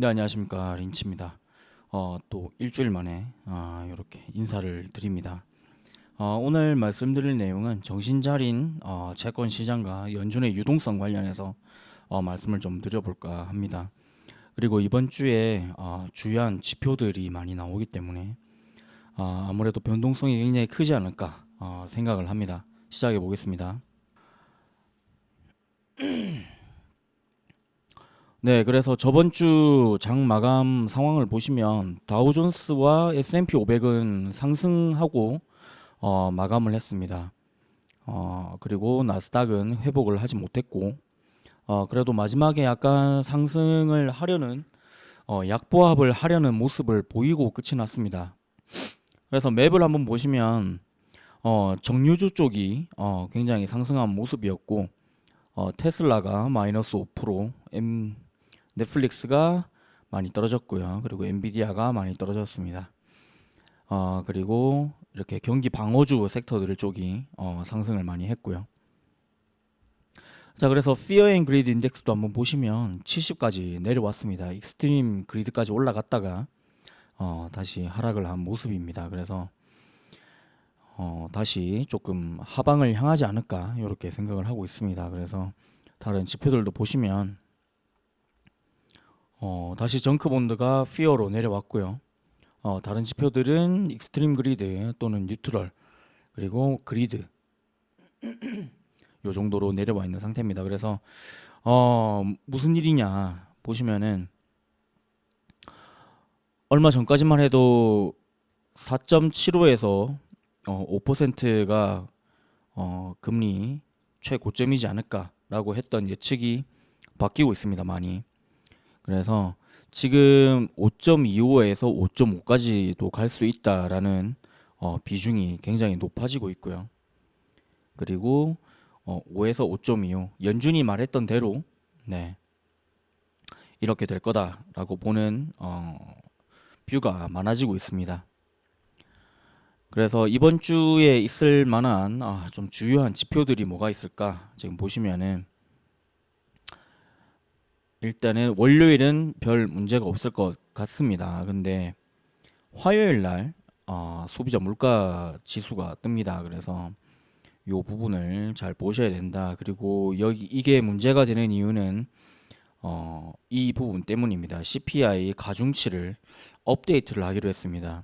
네, 안녕하십니까. 린치입니다. 또 일주일 만에 이렇게 인사를 드립니다. 오늘 말씀드릴 내용은 정신차린 채권 시장과 연준의 유동성 관련해서 말씀을 좀 드려볼까 합니다. 그리고 이번 주에 주요한 지표들이 많이 나오기 때문에 아무래도 변동성이 굉장히 크지 않을까 생각을 합니다. 시작해 보겠습니다. 네, 그래서 저번 주 장 마감 상황을 보시면 다우존스와 S&P 500은 상승하고 마감을 했습니다. 그리고 나스닥은 회복을 하지 못했고, 그래도 마지막에 약간 상승을 하려는, 약보합을 하려는 모습을 보이고 끝이 났습니다. 그래서 맵을 한번 보시면, 정유주 쪽이 굉장히 상승한 모습이었고, 테슬라가 마이너스 5%, 넷플릭스가 많이 떨어졌고요. 그리고 엔비디아가 많이 떨어졌습니다. 그리고 이렇게 경기 방어주 섹터들 쪽이 상승을 많이 했고요. 자, 그래서 Fear and Greed 인덱스도 한번 보시면 70까지 내려왔습니다. 익스트림 그리드까지 올라갔다가 다시 하락을 한 모습입니다. 그래서 다시 조금 하방을 향하지 않을까 이렇게 생각을 하고 있습니다. 그래서 다른 지표들도 보시면 다시 정크본드가 Fear로 내려왔고요. 다른 지표들은 익스트림 그리드 또는 뉴트럴 그리고 그리드 요 정도로 내려와 있는 상태입니다. 그래서 무슨 일이냐 보시면은 얼마 전까지만 해도 4.75에서 5%가 금리 최고점이지 않을까라고 했던 예측이 바뀌고 있습니다. 많이. 그래서 지금 5.25에서 5.5까지도 갈 수 있다라는 비중이 굉장히 높아지고 있고요. 그리고 5에서 5.25 연준이 말했던 대로 네, 이렇게 될 거다라고 보는 뷰가 많아지고 있습니다. 그래서 이번 주에 있을 만한 좀 주요한 지표들이 뭐가 있을까 지금 보시면은 일단은 월요일은 별 문제가 없을 것 같습니다. 근데 화요일 날 소비자 물가 지수가 뜹니다. 그래서 이 부분을 잘 보셔야 된다. 그리고 여기 이게 문제가 되는 이유는 이 부분 때문입니다. CPI 가중치를 업데이트를 하기로 했습니다.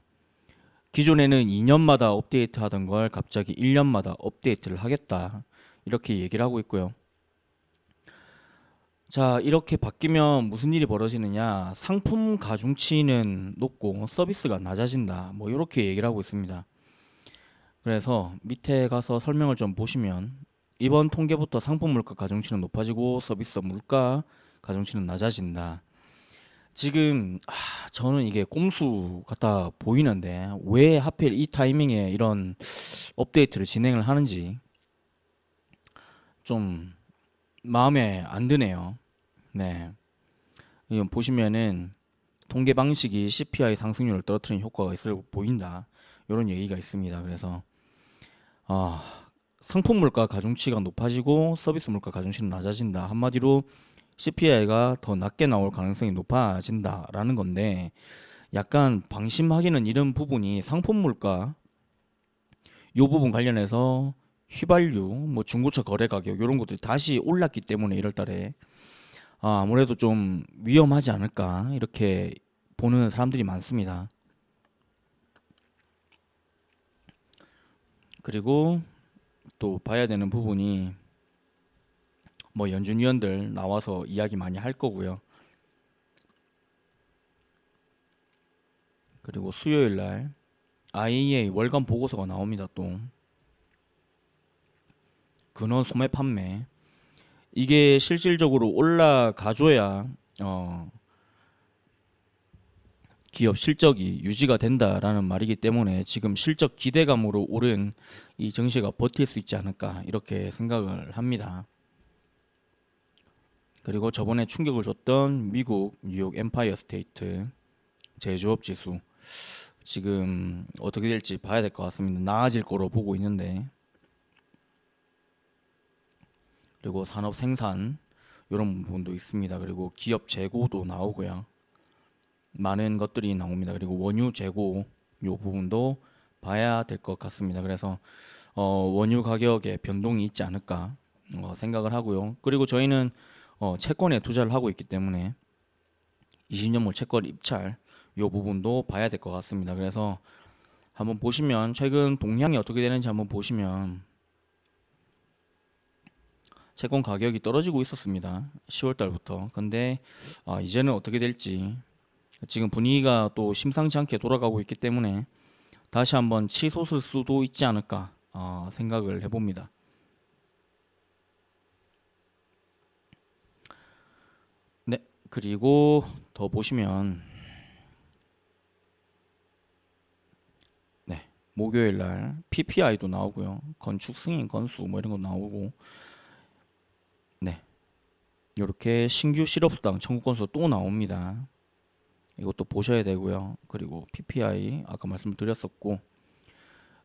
기존에는 2년마다 업데이트 하던 걸 갑자기 1년마다 업데이트를 하겠다. 이렇게 얘기를 하고 있고요. 자, 이렇게 바뀌면 무슨 일이 벌어지느냐? 상품 가중치는 높고 서비스가 낮아진다. 뭐 이렇게 얘기를 하고 있습니다. 그래서 밑에 가서 설명을 좀 보시면 이번 통계부터 상품 물가 가중치는 높아지고 서비스 물가 가중치는 낮아진다. 지금 저는 이게 꼼수 같아 보이는데 왜 하필 이 타이밍에 이런 업데이트를 진행을 하는지 좀 마음에 안 드네요. 네. 이건 보시면은 통계 방식이 CPI 상승률을 떨어뜨리는 효과가 있을 보인다. 이런 얘기가 있습니다. 그래서 아, 상품 물가 가중치가 높아지고 서비스 물가 가중치는 낮아진다. 한마디로 CPI가 더 낮게 나올 가능성이 높아진다라는 건데 약간 방심하기는 이런 부분이 상품 물가 요 부분 관련해서 휘발유, 뭐 중고차 거래 가격 이런 것들이 다시 올랐기 때문에 1월 달에 아무래도 좀 위험하지 않을까 이렇게 보는 사람들이 많습니다. 그리고 또 봐야 되는 부분이 뭐 연준 위원들 나와서 이야기 많이 할 거고요. 그리고 수요일 날 IEA 월간 보고서가 나옵니다. 또 근원 소매 판매 이게 실질적으로 올라가줘야 기업 실적이 유지가 된다라는 말이기 때문에 지금 실적 기대감으로 오른 이 증시가 버틸 수 있지 않을까 이렇게 생각을 합니다. 그리고 저번에 충격을 줬던 미국 뉴욕 엠파이어 스테이트 제조업 지수 지금 어떻게 될지 봐야 될 것 같습니다. 나아질 거로 보고 있는데 그리고 산업 생산 이런 부분도 있습니다. 그리고 기업 재고도 나오고요. 많은 것들이 나옵니다. 그리고 원유 재고 요 부분도 봐야 될 것 같습니다. 그래서 원유 가격에 변동이 있지 않을까 생각을 하고요. 그리고 저희는 채권에 투자를 하고 있기 때문에 20년물 채권 입찰 요 부분도 봐야 될 것 같습니다. 그래서 한번 보시면 최근 동향이 어떻게 되는지 한번 보시면 채권 가격이 떨어지고 있었습니다. 10월 달부터. 근데 이제는 어떻게 될지 지금 분위기가 또 심상치 않게 돌아가고 있기 때문에 다시 한번 치솟을 수도 있지 않을까 생각을 해봅니다. 네, 그리고 더 보시면 네, 목요일 날 PPI도 나오고요. 건축 승인 건수 뭐 이런 거 나오고 네, 이렇게 신규 실업수당 청구 건수 또 나옵니다. 이것도 보셔야 되고요. 그리고 PPI 아까 말씀드렸었고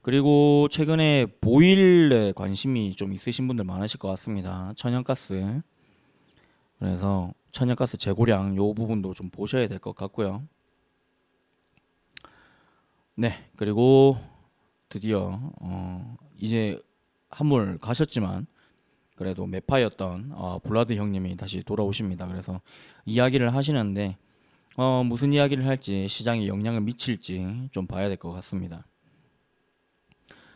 그리고 최근에 보일에 관심이 좀 있으신 분들 많으실 것 같습니다. 천연가스. 그래서 천연가스 재고량 요 부분도 좀 보셔야 될 것 같고요. 네, 그리고 드디어 이제 한물 가셨지만 그래도 매파였던 블라드 형님이 다시 돌아오십니다. 그래서 이야기를 하시는데 무슨 이야기를 할지 시장에 영향을 미칠지 좀 봐야 될 것 같습니다.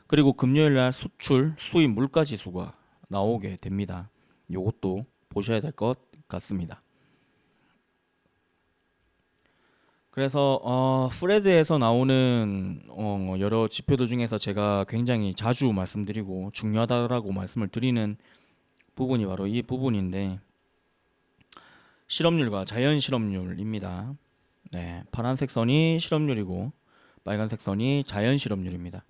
그리고 금요일 날 수출 수입 물가 지수가 나오게 됩니다. 요것도 보셔야 될 것 같습니다. 그래서 프레드에서 나오는 여러 지표들 중에서 제가 굉장히 자주 말씀드리고 중요하다라고 말씀을 드리는 부분이 바로 이 부분인데 실업률과 자연 실업률입니다. 네, 파란색 선이 실업률이고 빨간색 선이 자연 실업률입니다.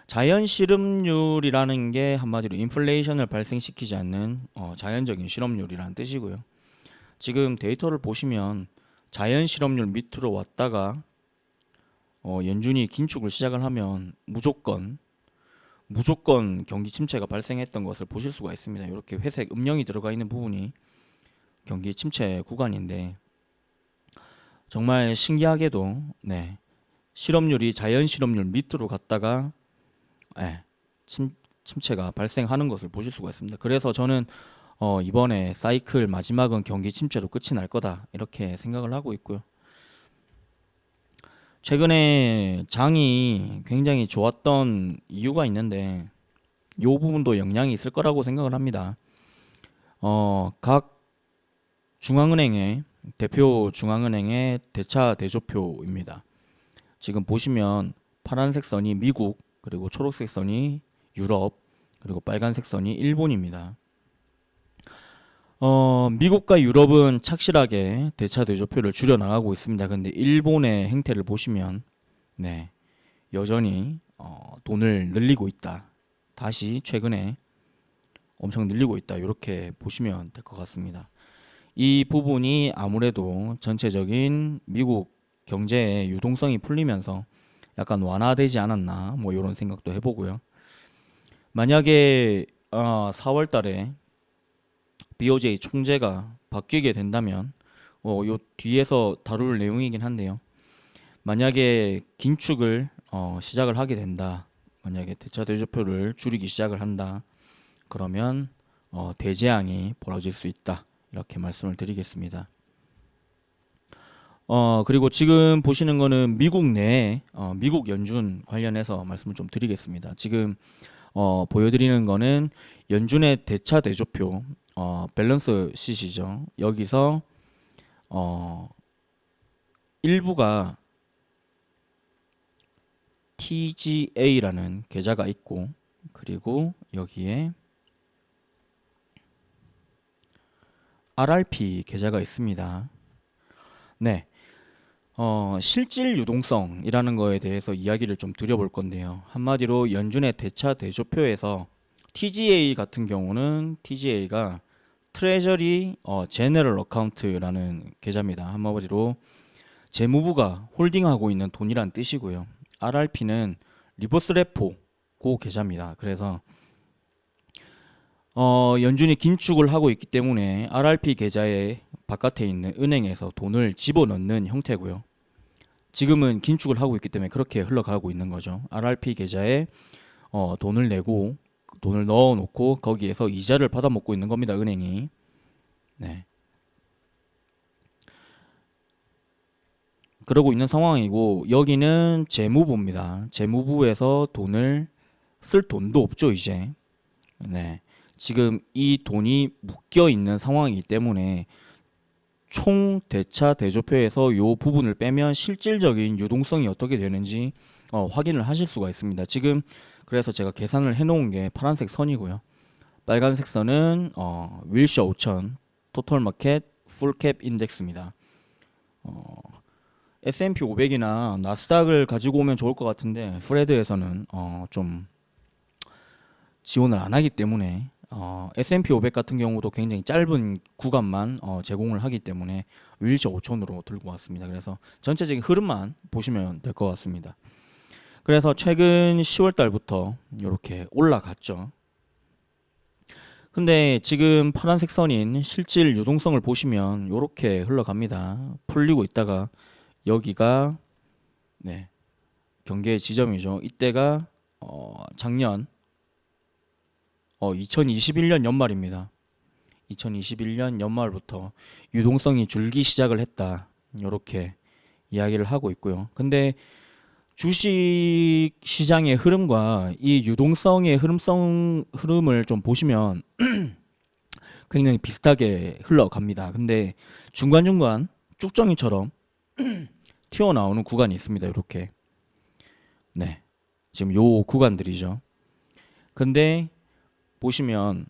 자연 실업률이라는 게 한마디로 인플레이션을 발생시키지 않는 자연적인 실업률이라는 뜻이고요. 지금 데이터를 보시면 자연 실업률 밑으로 왔다가 연준이 긴축을 시작을 하면 무조건 경기 침체가 발생했던 것을 보실 수가 있습니다. 이렇게 회색 음영이 들어가 있는 부분이 경기 침체 구간인데 정말 신기하게도 네, 실업률이 자연 실업률 밑으로 갔다가 침체가 발생하는 것을 보실 수가 있습니다. 그래서 저는 이번에 사이클 마지막은 경기 침체로 끝이 날 거다 이렇게 생각을 하고 있고요. 최근에 장이 굉장히 좋았던 이유가 있는데 이 부분도 영향이 있을 거라고 생각을 합니다. 각 중앙은행의 대표 중앙은행의 대차 대조표입니다. 지금 보시면 파란색 선이 미국 그리고 초록색 선이 유럽 그리고 빨간색 선이 일본입니다. 미국과 유럽은 착실하게 대차 대조표를 줄여 나가고 있습니다. 근데 일본의 행태를 보시면 네, 여전히 돈을 늘리고 있다. 다시 최근에 엄청 늘리고 있다. 이렇게 보시면 될 것 같습니다. 이 부분이 아무래도 전체적인 미국 경제의 유동성이 풀리면서 약간 완화되지 않았나 뭐 이런 생각도 해보고요. 만약에 4월 달에 BOJ 총재가 바뀌게 된다면 요 뒤에서 다룰 내용이긴 한데요. 만약에 긴축을 시작을 하게 된다. 만약에 대차 대조표를 줄이기 시작을 한다. 그러면 대재앙이 벌어질 수 있다. 이렇게 말씀을 드리겠습니다. 그리고 지금 보시는 거는 미국 내에 미국 연준 관련해서 말씀을 좀 드리겠습니다. 지금 보여드리는 거는 연준의 대차 대조표 밸런스 시트이죠. 여기서 일부가 TGA라는 계좌가 있고 그리고 여기에 RRP 계좌가 있습니다. 네. 실질 유동성이라는 거에 대해서 이야기를 좀 드려볼 건데요. 한마디로 연준의 대차 대조표에서 TGA 같은 경우는 TGA가 트레저리 제너럴 어카운트라는 계좌입니다. 한마디로 재무부가 홀딩하고 있는 돈이란 뜻이고요. RRP는 리버스 레포 그 계좌입니다. 그래서 연준이 긴축을 하고 있기 때문에 RRP 계좌에 바깥에 있는 은행에서 돈을 집어넣는 형태고요. 지금은 긴축을 하고 있기 때문에 그렇게 흘러가고 있는 거죠. RRP 계좌에 돈을 내고 돈을 넣어놓고 거기에서 이자를 받아먹고 있는 겁니다. 은행이. 네. 그러고 있는 상황이고 여기는 재무부입니다. 재무부에서 돈을 쓸 돈도 없죠, 이제. 네. 지금 이 돈이 묶여 있는 상황이기 때문에 총 대차 대조표에서 요 부분을 빼면 실질적인 유동성이 어떻게 되는지 확인을 하실 수가 있습니다. 지금 그래서 제가 계산을 해놓은 게 파란색 선이고요. 빨간색 선은 윌셔 5000 토탈 마켓 풀캡 인덱스입니다. S&P 500이나 나스닥을 가지고 오면 좋을 것 같은데 프레드에서는 좀 지원을 안 하기 때문에 S&P 500 같은 경우도 굉장히 짧은 구간만 제공을 하기 때문에 윌셔 5000으로 들고 왔습니다. 그래서 전체적인 흐름만 보시면 될 것 같습니다. 그래서 최근 10월 달부터 이렇게 올라갔죠. 근데 지금 파란색 선인 실질 유동성을 보시면 이렇게 흘러갑니다. 풀리고 있다가 여기가 네, 경계 지점이죠. 이때가 작년 2021년 연말입니다. 2021년 연말부터 유동성이 줄기 시작을 했다. 이렇게 이야기를 하고 있고요. 근데 주식 시장의 흐름과 이 유동성의 흐름을 좀 보시면 굉장히 비슷하게 흘러갑니다. 근데 중간중간 쭉정이처럼 튀어나오는 구간이 있습니다. 이렇게. 네. 지금 요 구간들이죠. 근데 보시면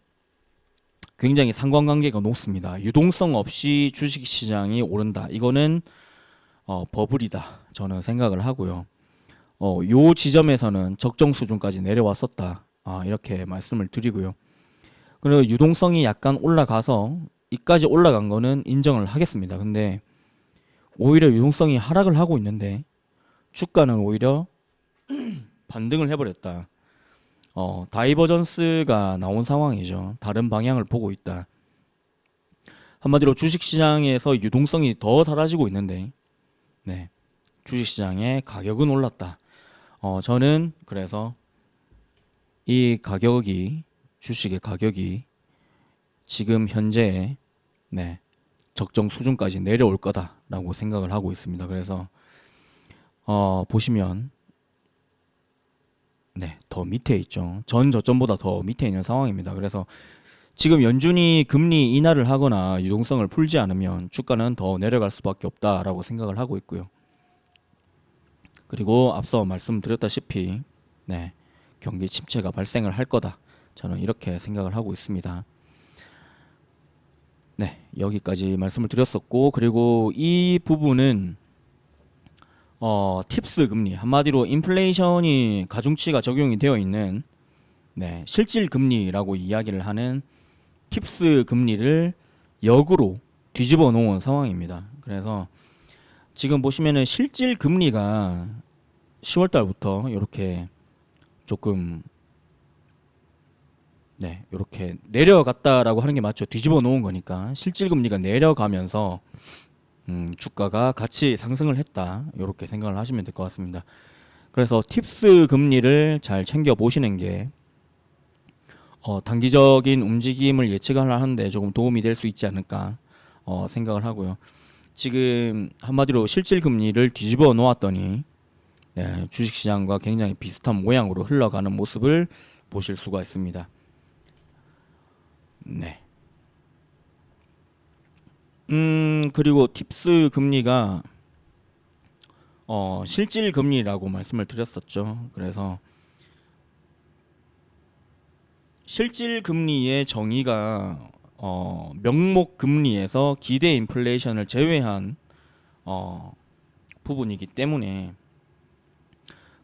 굉장히 상관관계가 높습니다. 유동성 없이 주식시장이 오른다. 이거는 버블이다. 저는 생각을 하고요. 요 지점에서는 적정 수준까지 내려왔었다. 이렇게 말씀을 드리고요. 그리고 유동성이 약간 올라가서 이까지 올라간 거는 인정을 하겠습니다. 근데 오히려 유동성이 하락을 하고 있는데 주가는 오히려 반등을 해버렸다. 다이버전스가 나온 상황이죠. 다른 방향을 보고 있다. 한마디로 주식시장에서 유동성이 더 사라지고 있는데 네, 주식시장의 가격은 올랐다. 저는 그래서 이 가격이 주식의 가격이 지금 현재 네, 적정 수준까지 내려올 거다라고 생각을 하고 있습니다. 그래서 보시면 네, 더 밑에 있죠. 전 저점보다 더 밑에 있는 상황입니다. 그래서 지금 연준이 금리 인하를 하거나 유동성을 풀지 않으면 주가는 더 내려갈 수밖에 없다라고 생각을 하고 있고요. 그리고 앞서 말씀드렸다시피 네, 경기 침체가 발생을 할 거다. 저는 이렇게 생각을 하고 있습니다. 네, 여기까지 말씀을 드렸었고 그리고 이 부분은 팁스 금리 한마디로 인플레이션이 가중치가 적용이 되어 있는 네, 실질 금리라고 이야기를 하는 팁스 금리를 역으로 뒤집어 놓은 상황입니다. 그래서 지금 보시면은 실질 금리가 10월 달부터 이렇게 조금 네, 이렇게 내려갔다라고 하는 게 맞죠. 뒤집어 놓은 거니까 실질 금리가 내려가면서 주가가 같이 상승을 했다. 이렇게 생각을 하시면 될 것 같습니다. 그래서 팁스 금리를 잘 챙겨 보시는 게 단기적인 움직임을 예측을 하는데 조금 도움이 될 수 있지 않을까 생각을 하고요. 지금 한마디로 실질 금리를 뒤집어 놓았더니 네, 주식시장과 굉장히 비슷한 모양으로 흘러가는 모습을 보실 수가 있습니다. 네. 그리고 팁스 금리가 실질 금리라고 말씀을 드렸었죠. 그래서 실질 금리의 정의가 명목 금리에서 기대 인플레이션을 제외한 부분이기 때문에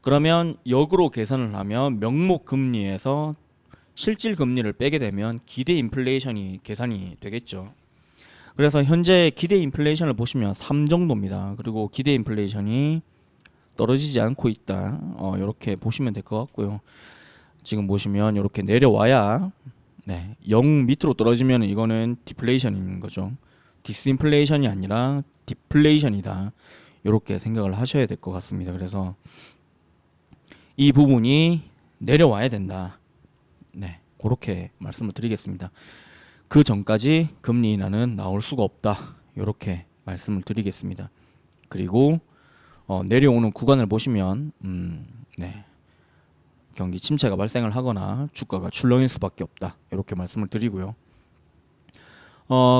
그러면 역으로 계산을 하면 명목 금리에서 실질 금리를 빼게 되면 기대 인플레이션이 계산이 되겠죠. 그래서 현재 기대 인플레이션을 보시면 3 정도입니다. 그리고 기대 인플레이션이 떨어지지 않고 있다. 이렇게 보시면 될 것 같고요. 지금 보시면 이렇게 내려와야 네, 0 밑으로 떨어지면 이거는 디플레이션인 거죠. 디스인플레이션이 아니라 디플레이션이다. 이렇게 생각을 하셔야 될 것 같습니다. 그래서 이 부분이 내려와야 된다. 네, 그렇게 말씀을 드리겠습니다. 그 전까지 금리 인하는 나올 수가 없다. 이렇게 말씀을 드리겠습니다. 그리고 내려오는 구간을 보시면 네, 경기 침체가 발생을 하거나 주가가 출렁일 수밖에 없다. 이렇게 말씀을 드리고요.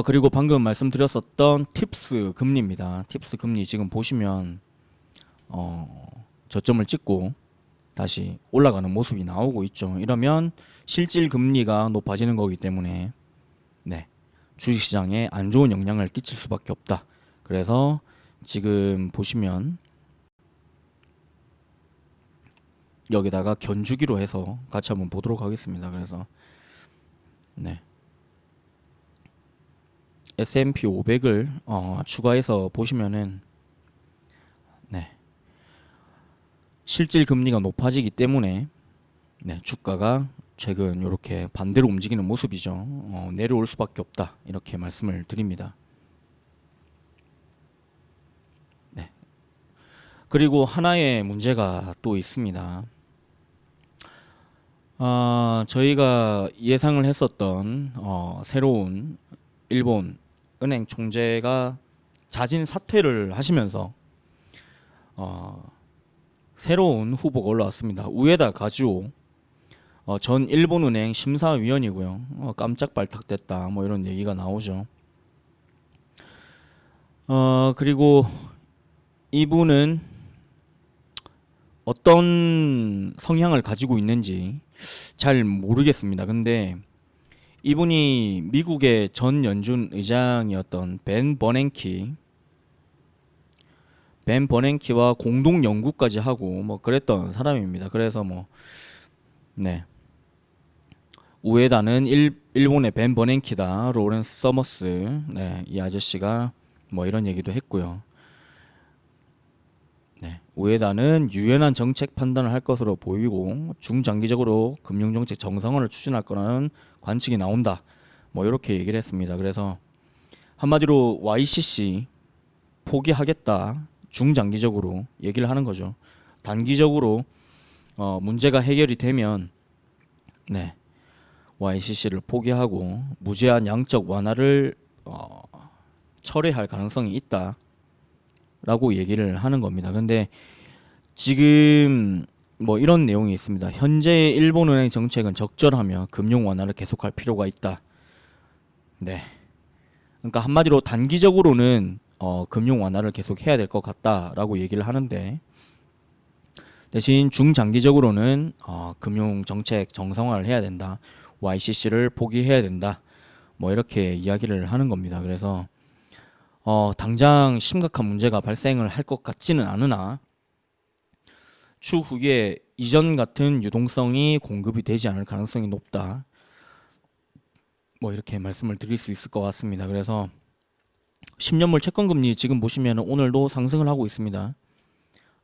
그리고 방금 말씀드렸었던 팁스 금리입니다. 팁스 금리 지금 보시면 저점을 찍고 다시 올라가는 모습이 나오고 있죠. 이러면 실질 금리가 높아지는 거기 때문에 네, 주식시장에 안 좋은 영향을 끼칠 수밖에 없다. 그래서 지금 보시면 여기다가 견주기로 해서 같이 한번 보도록 하겠습니다. 그래서 네, S&P 500을 추가해서 보시면은 네, 실질 금리가 높아지기 때문에 네, 주가가 최근 이렇게 반대로 움직이는 모습이죠. 내려올 수밖에 없다. 이렇게 말씀을 드립니다. 네. 그리고 하나의 문제가 또 있습니다. 저희가 예상을 했었던 새로운 일본 은행 총재가 자진 사퇴를 하시면서 새로운 후보가 올라왔습니다. 우에다 가즈오 전 일본은행 심사위원이고요. 깜짝 발탁됐다. 뭐 이런 얘기가 나오죠. 그리고 이분은 어떤 성향을 가지고 있는지 잘 모르겠습니다. 근데 이분이 미국의 전 연준 의장이었던 벤 버냉키와 공동 연구까지 하고 뭐 그랬던 사람입니다. 그래서 뭐 네, 우에다는 일본의 벤 버냉키다, 로렌스 서머스, 네, 이 아저씨가 뭐 이런 얘기도 했고요. 네, 우에다는 유연한 정책 판단을 할 것으로 보이고 중장기적으로 금융정책 정상화를 추진할 거라는 관측이 나온다. 뭐 이렇게 얘기를 했습니다. 그래서 한마디로 YCC 포기하겠다. 중장기적으로 얘기를 하는 거죠. 단기적으로 문제가 해결이 되면 네, YCC를 포기하고 무제한 양적 완화를 철회할 가능성이 있다라고 얘기를 하는 겁니다. 근데 지금 뭐 이런 내용이 있습니다. 현재 일본은행 정책은 적절하며 금융 완화를 계속할 필요가 있다. 네. 그러니까 한마디로 단기적으로는 금융 완화를 계속 해야 될 것 같다라고 얘기를 하는데 대신 중장기적으로는 금융 정책 정상화를 해야 된다. YCC를 포기해야 된다. 뭐 이렇게 이야기를 하는 겁니다. 그래서 당장 심각한 문제가 발생을 할 것 같지는 않으나 추후에 이전 같은 유동성이 공급이 되지 않을 가능성이 높다. 뭐 이렇게 말씀을 드릴 수 있을 것 같습니다. 그래서 10년물 채권금리 지금 보시면 오늘도 상승을 하고 있습니다.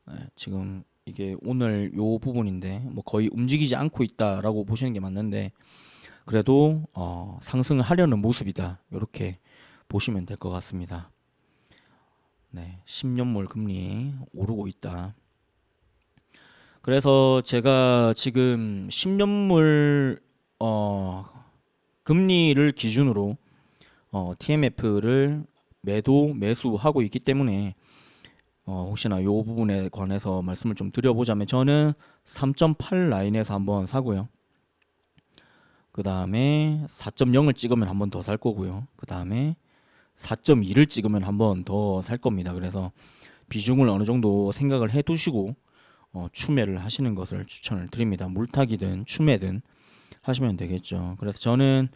네, 지금 이게 오늘 요 부분인데 뭐 거의 움직이지 않고 있다라고 보시는 게 맞는데 그래도 상승을 하려는 모습이다. 이렇게 보시면 될 것 같습니다. 네, 10년물 금리 오르고 있다. 그래서 제가 지금 10년물 금리를 기준으로 TMF를 매수하고 있기 때문에 혹시나 이 부분에 관해서 말씀을 좀 드려보자면 저는 3.8 라인에서 한번 사고요. 그 다음에 4.0을 찍으면 한번 더 살 거고요. 그 다음에 4.2를 찍으면 한번 더 살 겁니다. 그래서 비중을 어느 정도 생각을 해 두시고 추매를 하시는 것을 추천을 드립니다. 물타기든 추매든 하시면 되겠죠. 그래서 저는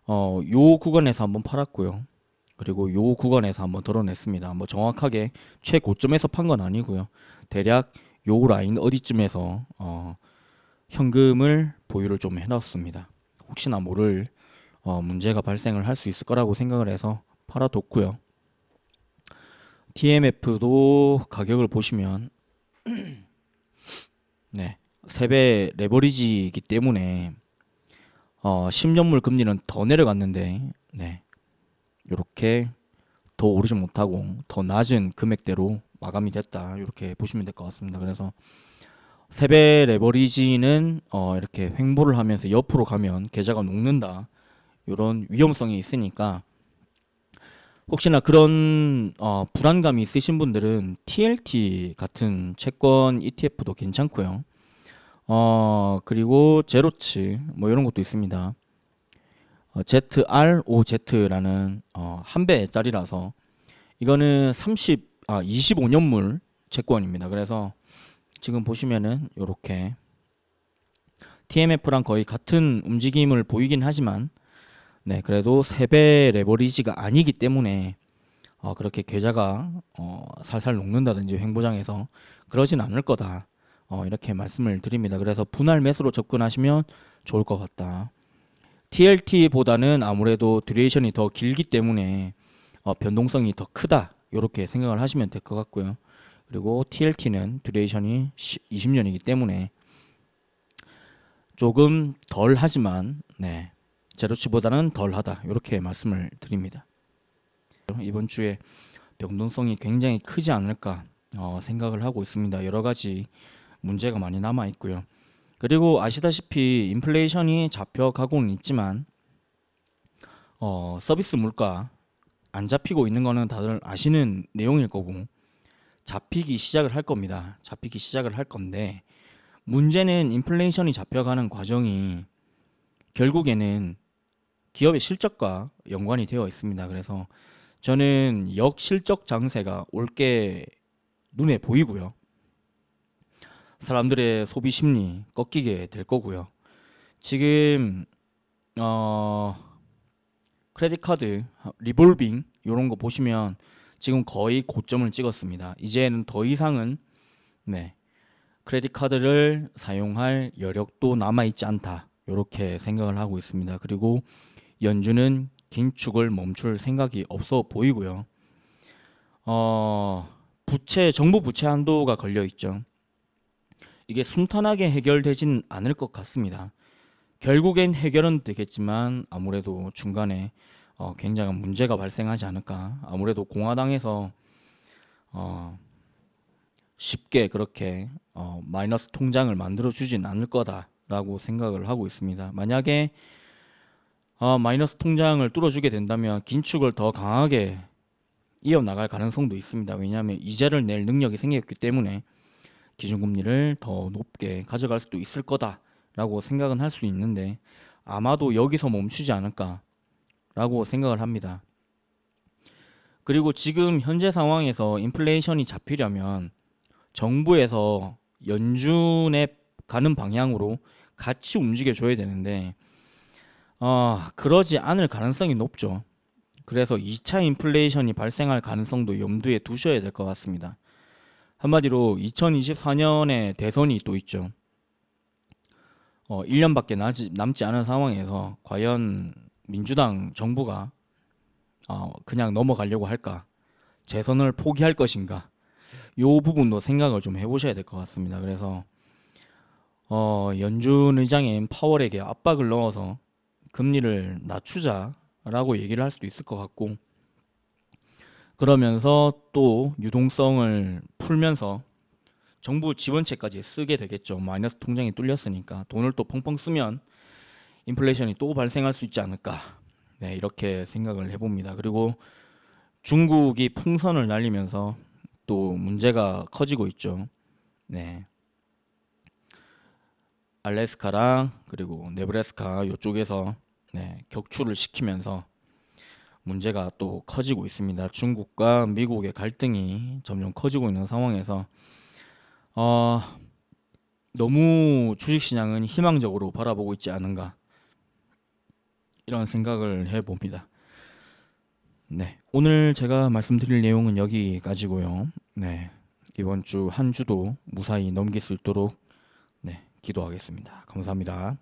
요 구간에서 한번 팔았고요. 그리고 요 구간에서 한번 덜어냈습니다. 뭐 정확하게 최고점에서 판 건 아니고요. 대략 요 라인 어디쯤에서 현금을 보유를 좀 해놨습니다. 혹시나 모를 문제가 발생을 할 수 있을 거라고 생각을 해서 팔아뒀고요. TMF도 가격을 보시면 네, 3배 레버리지이기 때문에 10년물 금리는 더 내려갔는데 네, 이렇게 더 오르지 못하고 더 낮은 금액대로 마감이 됐다. 이렇게 보시면 될 것 같습니다. 그래서 세배 레버리지는 이렇게 횡보를 하면서 옆으로 가면 계좌가 녹는다. 이런 위험성이 있으니까 혹시나 그런 불안감이 있으신 분들은 TLT 같은 채권 ETF도 괜찮고요. 그리고 제로츠 뭐 이런 것도 있습니다. ZROZ라는 한 배짜리라서 이거는 25년물 채권입니다. 그래서 지금 보시면은 이렇게 TMF랑 거의 같은 움직임을 보이긴 하지만 네, 그래도 3배 레버리지가 아니기 때문에 그렇게 계좌가 살살 녹는다든지 횡보장에서 그러진 않을 거다. 이렇게 말씀을 드립니다. 그래서 분할 매수로 접근하시면 좋을 것 같다. TLT보다는 아무래도 듀레이션이 더 길기 때문에 변동성이 더 크다. 이렇게 생각을 하시면 될 것 같고요. 그리고 TLT는 듀레이션이 20년이기 때문에 조금 덜 하지만 네, 제로치보다는 덜 하다. 이렇게 말씀을 드립니다. 이번 주에 변동성이 굉장히 크지 않을까 생각을 하고 있습니다. 여러 가지 문제가 많이 남아 있고요. 그리고 아시다시피 인플레이션이 잡혀가고는 있지만 서비스 물가 안 잡히고 있는 거는 다들 아시는 내용일 거고 잡히기 시작을 할 겁니다. 잡히기 시작을 할 건데 문제는 인플레이션이 잡혀가는 과정이 결국에는 기업의 실적과 연관이 되어 있습니다. 그래서 저는 역실적 장세가 올 게 눈에 보이고요. 사람들의 소비 심리 꺾이게 될 거고요. 지금 크레딧 카드 리볼빙 이런 거 보시면 지금 거의 고점을 찍었습니다. 이제는 더 이상은 네, 크레딧 카드를 사용할 여력도 남아 있지 않다. 이렇게 생각을 하고 있습니다. 그리고 연준은 긴축을 멈출 생각이 없어 보이고요. 정부 부채 한도가 걸려 있죠. 이게 순탄하게 해결되지는 않을 것 같습니다. 결국엔 해결은 되겠지만 아무래도 중간에 굉장한 문제가 발생하지 않을까. 아무래도 공화당에서 쉽게 그렇게 마이너스 통장을 만들어 주진 않을 거다라고 생각을 하고 있습니다. 만약에 마이너스 통장을 뚫어주게 된다면 긴축을 더 강하게 이어나갈 가능성도 있습니다. 왜냐하면 이자를 낼 능력이 생겼기 때문에 기준금리를 더 높게 가져갈 수도 있을 거다라고 생각은 할 수 있는데 아마도 여기서 멈추지 않을까라고 생각을 합니다. 그리고 지금 현재 상황에서 인플레이션이 잡히려면 정부에서 연준에 가는 방향으로 같이 움직여줘야 되는데 그러지 않을 가능성이 높죠. 그래서 2차 인플레이션이 발생할 가능성도 염두에 두셔야 될 것 같습니다. 한마디로 2024년에 대선이 또 있죠. 1년밖에 남지 않은 상황에서 과연 민주당 정부가 그냥 넘어가려고 할까? 재선을 포기할 것인가? 요 부분도 생각을 좀 해보셔야 될 것 같습니다. 그래서 연준 의장인 파월에게 압박을 넣어서 금리를 낮추자라고 얘기를 할 수도 있을 것 같고 그러면서 또 유동성을 풀면서 정부 지원책까지 쓰게 되겠죠. 마이너스 통장이 뚫렸으니까 돈을 또 펑펑 쓰면 인플레이션이 또 발생할 수 있지 않을까. 네, 이렇게 생각을 해봅니다. 그리고 중국이 풍선을 날리면서 또 문제가 커지고 있죠. 네. 알래스카랑 그리고 네브래스카 이쪽에서 네, 격추를 시키면서 문제가 또 커지고 있습니다. 중국과 미국의 갈등이 점점 커지고 있는 상황에서 너무 주식시장은 희망적으로 바라보고 있지 않은가 이런 생각을 해봅니다. 네, 오늘 제가 말씀드릴 내용은 여기까지고요. 네, 이번 주 한 주도 무사히 넘길 수 있도록 네, 기도하겠습니다. 감사합니다.